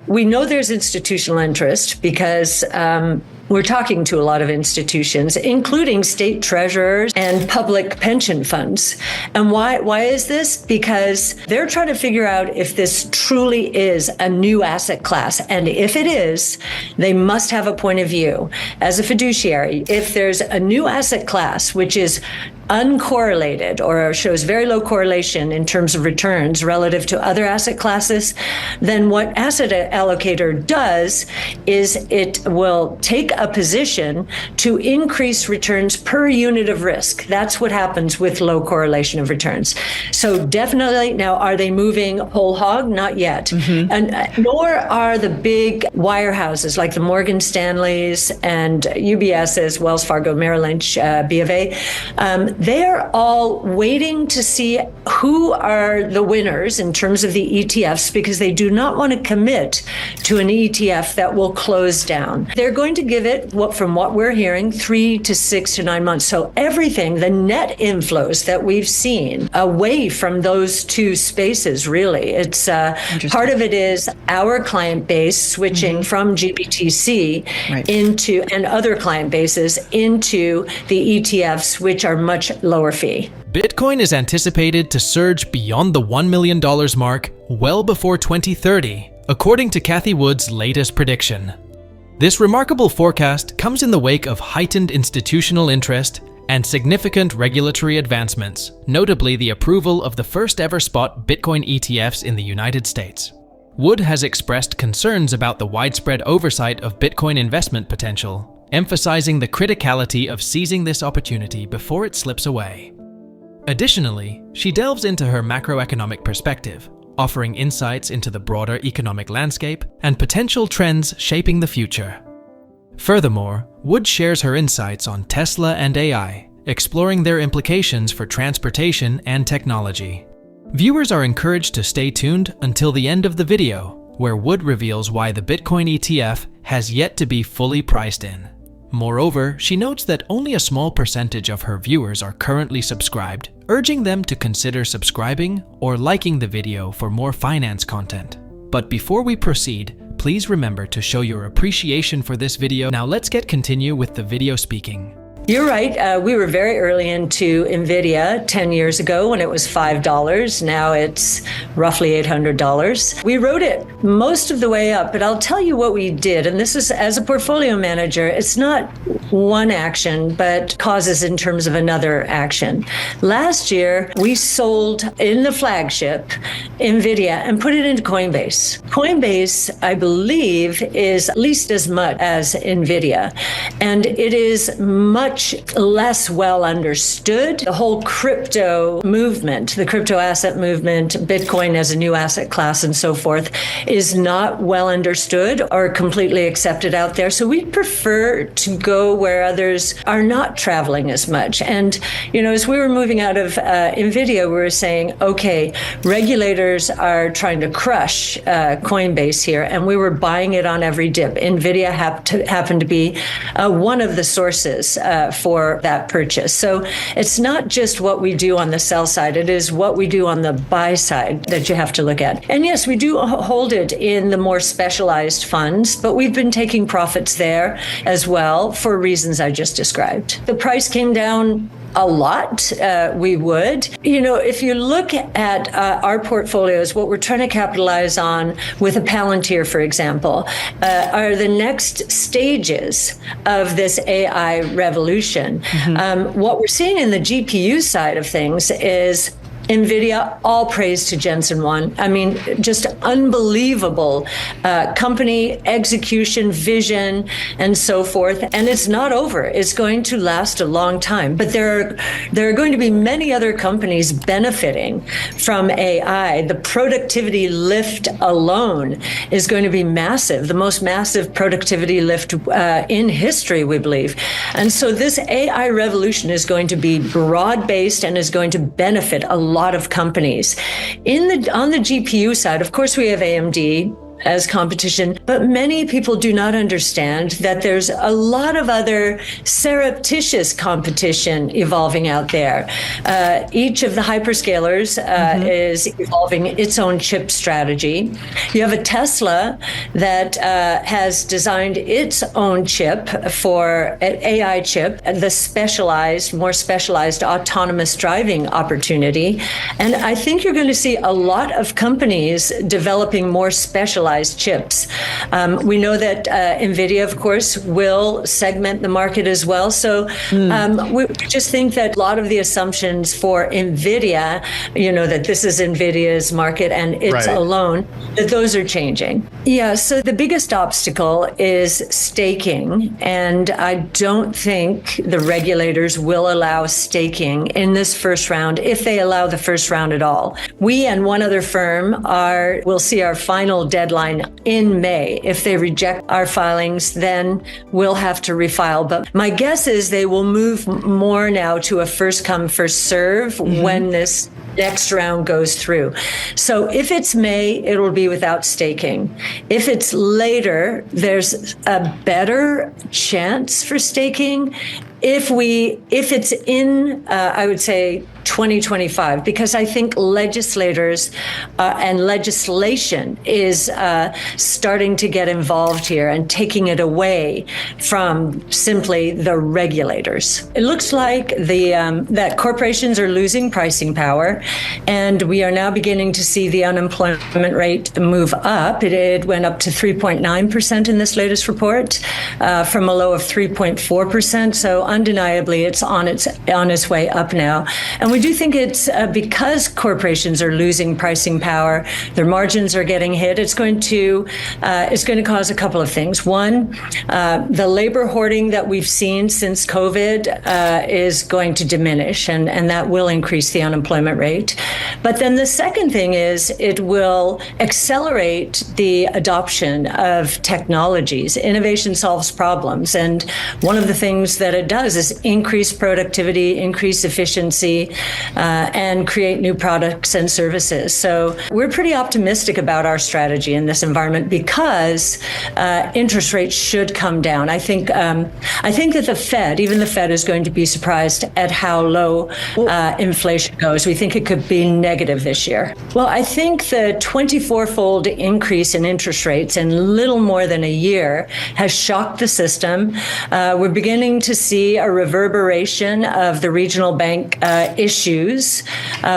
We know there's institutional interest because we're talking to a lot of institutions, including state treasurers and public pension funds. And why is this? Because they're trying to figure out if this truly is a new asset class. And if it is, they must have a point of view. As a fiduciary, if there's a new asset class, which is uncorrelated or shows very low correlation in terms of returns relative to other asset classes, then what asset allocator does is it will take a position to increase returns per unit of risk. That's what happens with low correlation of returns. So definitely, now, are they moving whole hog? Not yet. And nor are the big wirehouses like the Morgan Stanleys and UBS's, Wells Fargo, Merrill Lynch, B of A. They're all waiting to see who are the winners in terms of the ETFs, because they do not want to commit to an ETF that will close down. They're going to give it, from what we're hearing, 3 to 6 to 9 months. So everything, the net inflows that we've seen away from those two spaces, really, it's part of it is our client base switching from GBTC into, and other client bases, into the ETFs, which are much lower fee. Bitcoin is anticipated to surge beyond the $1 million mark well before 2030, according to Cathie Wood's latest prediction. This remarkable forecast comes in the wake of heightened institutional interest and significant regulatory advancements, notably the approval of the first ever spot Bitcoin ETFs in the United States. Wood has expressed concerns about the widespread oversight of Bitcoin investment potential, emphasizing the criticality of seizing this opportunity before it slips away. Additionally, she delves into her macroeconomic perspective, offering insights into the broader economic landscape and potential trends shaping the future. Furthermore, Wood shares her insights on Tesla and AI, exploring their implications for transportation and technology. Viewers are encouraged to stay tuned until the end of the video, where Wood reveals why the Bitcoin ETF has yet to be fully priced in. Moreover, she notes that only a small percentage of her viewers are currently subscribed, urging them to consider subscribing or liking the video for more finance content. But before we proceed, please remember to show your appreciation for this video. Now let's continue with the video speaking. You're right. We were very early into NVIDIA 10 years ago when it was $5. Now it's roughly $800. We rode it most of the way up, but I'll tell you what we did. And this is, as a portfolio manager, it's not one action, but causes in terms of another action. Last year, we sold in the flagship NVIDIA and put it into Coinbase. Coinbase, I believe, is at least as much as NVIDIA. And it is much less well understood. The whole crypto movement, the crypto asset movement, Bitcoin as a new asset class and so forth, is not well understood or completely accepted out there. So we prefer to go where others are not traveling as much. And, as we were moving out of NVIDIA, we were saying, okay, regulators are trying to crush Coinbase here, and we were buying it on every dip. NVIDIA happened to be one of the sources for that purchase. So it's not just what we do on the sell side, it is what we do on the buy side that you have to look at. And yes, we do hold it in the more specialized funds, but we've been taking profits there as well for reasons I just described. The price came down a lot, we would. If you look at our portfolios, what we're trying to capitalize on with a Palantir, for example, are the next stages of this AI revolution. What we're seeing in the GPU side of things is NVIDIA, all praise to Jensen Huang. I mean, just unbelievable company execution, vision, and so forth. And it's not over. It's going to last a long time. But there are going to be many other companies benefiting from AI. The productivity lift alone is going to be massive, the most massive productivity lift in history, we believe. And so this AI revolution is going to be broad-based and is going to benefit a lot of companies. On the GPU side, of course, we have AMD. as competition, but many people do not understand that there's a lot of other surreptitious competition evolving out there. Each of the hyperscalers is evolving its own chip strategy. You have a Tesla that has designed its own chip for an AI chip, the more specialized autonomous driving opportunity. And I think you're going to see a lot of companies developing more specialized chips. We know that NVIDIA, of course, will segment the market as well. So we just think that a lot of the assumptions for NVIDIA, that this is NVIDIA's market and it's alone, that those are changing. Yeah, so the biggest obstacle is staking. And I don't think the regulators will allow staking in this first round, if they allow the first round at all. We and one other firm will see our final deadline in May. If they reject our filings, then we'll have to refile. But my guess is they will move more now to a first come, first serve when this next round goes through. So if it's May, it will be without staking. If it's later, there's a better chance for staking. If it's in, I would say 2025, because I think legislators and legislation is starting to get involved here and taking it away from simply the regulators. It looks like that corporations are losing pricing power, and we are now beginning to see the unemployment rate move up. It went up to 3.9% in this latest report, from a low of 3.4%. So undeniably, it's on its way up now. And we do think it's because corporations are losing pricing power, their margins are getting hit. It's going to cause a couple of things. One, the labor hoarding that we've seen since COVID is going to diminish, and that will increase the unemployment rate. But then the second thing is it will accelerate the adoption of technologies. Innovation solves problems, and one of the things that it does is increase productivity, increase efficiency, and create new products and services. So we're pretty optimistic about our strategy in this environment because interest rates should come down. I think that even the Fed is going to be surprised at how low inflation goes. We think it could be negative this year. Well, I think the 24-fold increase in interest rates in little more than a year has shocked the system. We're beginning to see a reverberation of the regional bank issues.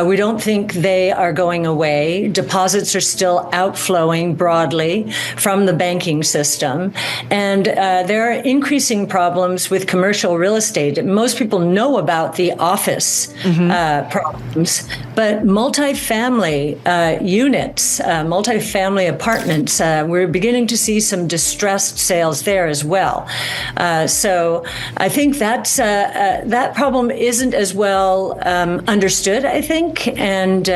We don't think they are going away. Deposits are still outflowing broadly from the banking system. And there are increasing problems with commercial real estate. Most people know about the office problems, but multifamily units, multifamily apartments, we're beginning to see some distressed sales there as well. So I think that problem isn't as well understood, I think, and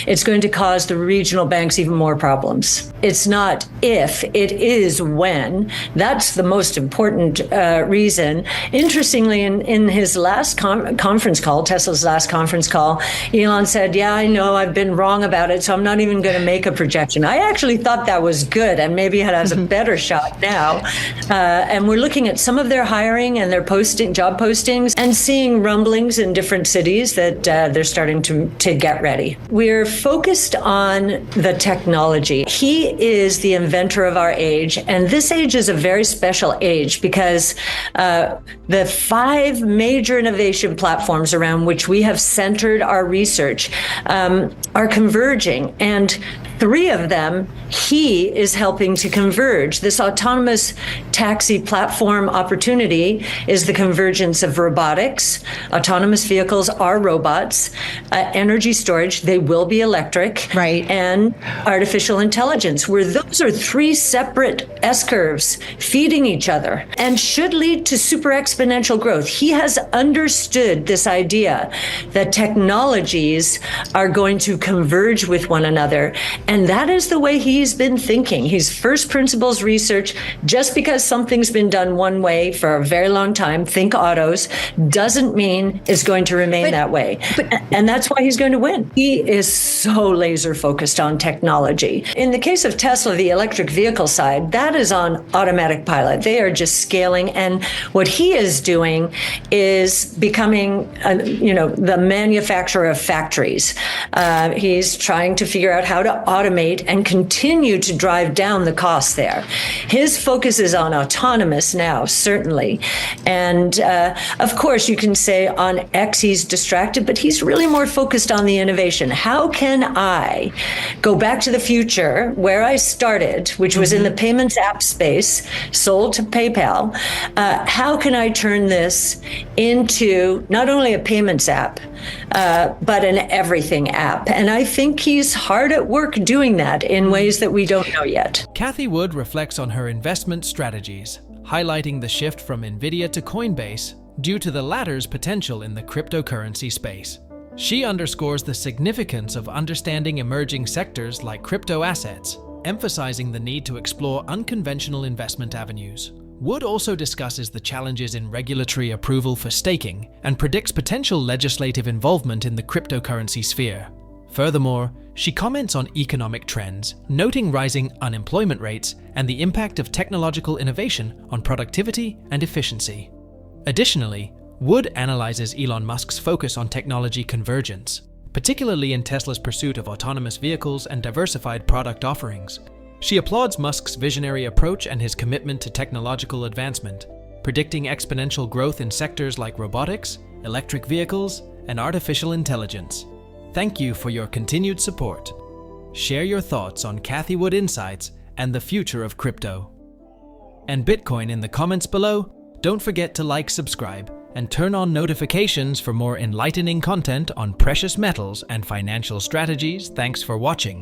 it's going to cause the regional banks even more problems. It's not if, it is when. That's the most important reason. Interestingly, in his last conference call, Tesla's last conference call, Elon said, yeah, I know I've been wrong about it, so I'm not even going to make a projection. I actually thought that was good, and maybe it has a better shot now. And we're looking at some of their hiring and their job postings and seeing rumblings in different cities that they're starting to get ready. We're focused on the technology. He is the inventor of our age, and this age is a very special age because the 5 major innovation platforms around which we have centered our research are converging, and 3 of them he is helping to converge. This autonomous taxi platform opportunity is the convergence of robotics. Autonomous vehicles are robots. Energy storage, they will be electric. Right. And artificial intelligence, where those are 3 separate S-curves feeding each other and should lead to super exponential growth. He has understood this idea that technologies are going to converge with one another, And that is the way he's been thinking. He's first principles research. Just because something's been done one way for a very long time, think autos, doesn't mean it's going to remain that way. And that's why he's going to win. He is so laser focused on technology. In the case of Tesla, the electric vehicle side, that is on automatic pilot. They are just scaling. And what he is doing is becoming, the manufacturer of factories. He's trying to figure out how to automate and continue to drive down the costs there. His focus is on autonomous now, certainly. And of course, you can say on X he's distracted, but he's really more focused on the innovation. How can I go back to the future where I started, which was in the payments app space, sold to PayPal? How can I turn this into not only a payments app, but an everything app? And I think he's hard at work doing that in ways that we don't know yet. Cathie Wood reflects on her investment strategies, highlighting the shift from Nvidia to Coinbase due to the latter's potential in the cryptocurrency space. She underscores the significance of understanding emerging sectors like crypto assets, emphasizing the need to explore unconventional investment avenues. Wood also discusses the challenges in regulatory approval for staking and predicts potential legislative involvement in the cryptocurrency sphere. Furthermore, she comments on economic trends, noting rising unemployment rates and the impact of technological innovation on productivity and efficiency. Additionally, Wood analyzes Elon Musk's focus on technology convergence, particularly in Tesla's pursuit of autonomous vehicles and diversified product offerings. She applauds Musk's visionary approach and his commitment to technological advancement, predicting exponential growth in sectors like robotics, electric vehicles, and artificial intelligence. Thank you for your continued support. Share your thoughts on Cathie Wood insights and the future of crypto and Bitcoin in the comments below. Don't forget to like, subscribe, and turn on notifications for more enlightening content on precious metals and financial strategies. Thanks for watching.